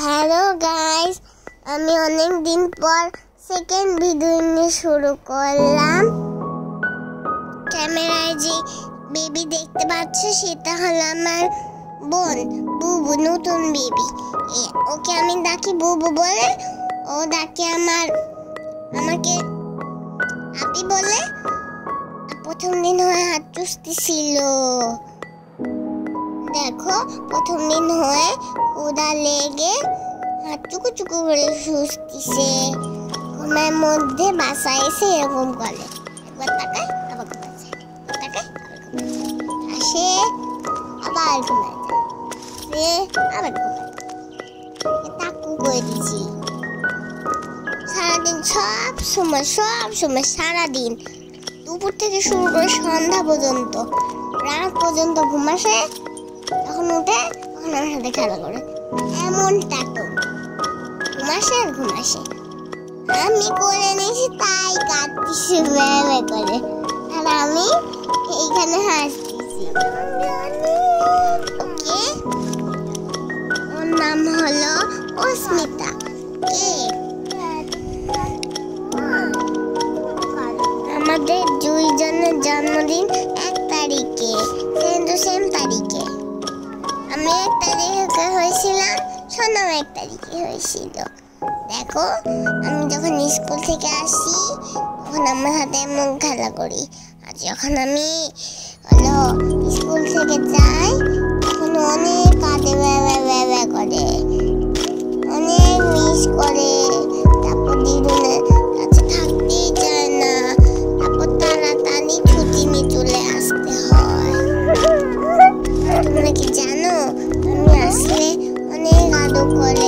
Hello guys, আমি অনেক দিন পর সেকেন্ড ভিডিও নিয়ে শুরু করলাম। ক্যামেরায় যে বেবি দেখতে পাচ্ছ সেটা হলো আমার বোন বুবু, নতুন বেবি। ওকে আমি ডাকি বুবু বলে, ও ডাকে আমাকে আপি বলে। প্রথম দিন হয়ে হাত চুষতেছিল, দেখো প্রথম দিন হয়ে ক্ষুধা লেগে হাত চুকু চুকু করে সুস্তিছে। ঘুমের মধ্যে বাসায় এসে এরকম করে, একবার তাকায় আবার ঘুমায় যায়, তাকায় আবার আসে, আবার ঘুমায় যায়, সে আবার ঘুমায়। তাকু করে দিছি সারাদিন, সব সময় সারাদিন, দুপুর থেকে শুরু করে সন্ধ্যা পর্যন্ত, রাত পর্যন্ত ঘুমাসে। তখন উঠে তখন আমার সাথে খেলা করে, এমন টাটো ঘুমাসে আর ঘুমাসে। আমি করে নিয়েছি তাই কাঁদতেছি ভেবে করে, আর আমি এইখানে হাসতেছি। ওকে, ওর নাম হলো অস্মিতা। আমাদের দুইজনের জন্মদিন এক তারিখে, কিন্তু সেম তারিখে। আমি 1 তারিখে হয়েছিলাম, সোনাম 1 তারিখে হয়েছিল। দেখো, আমি যখন স্কুল থেকে আসি তখন আমার হাতে এমন খেলা করি, আর যখন আমি স্কুল থেকে যাই তখন অনেক কাঁদে, ব্যা করে, অনেক মিস করে। তারপর দিদুনের কাছে থাকতেই চায় না, তারপর তাড়াতাড়ি ছুটি নিয়ে চলে আসতে হয়। তোমরা কি জানো, আমি আসলে অনেক আদর করে,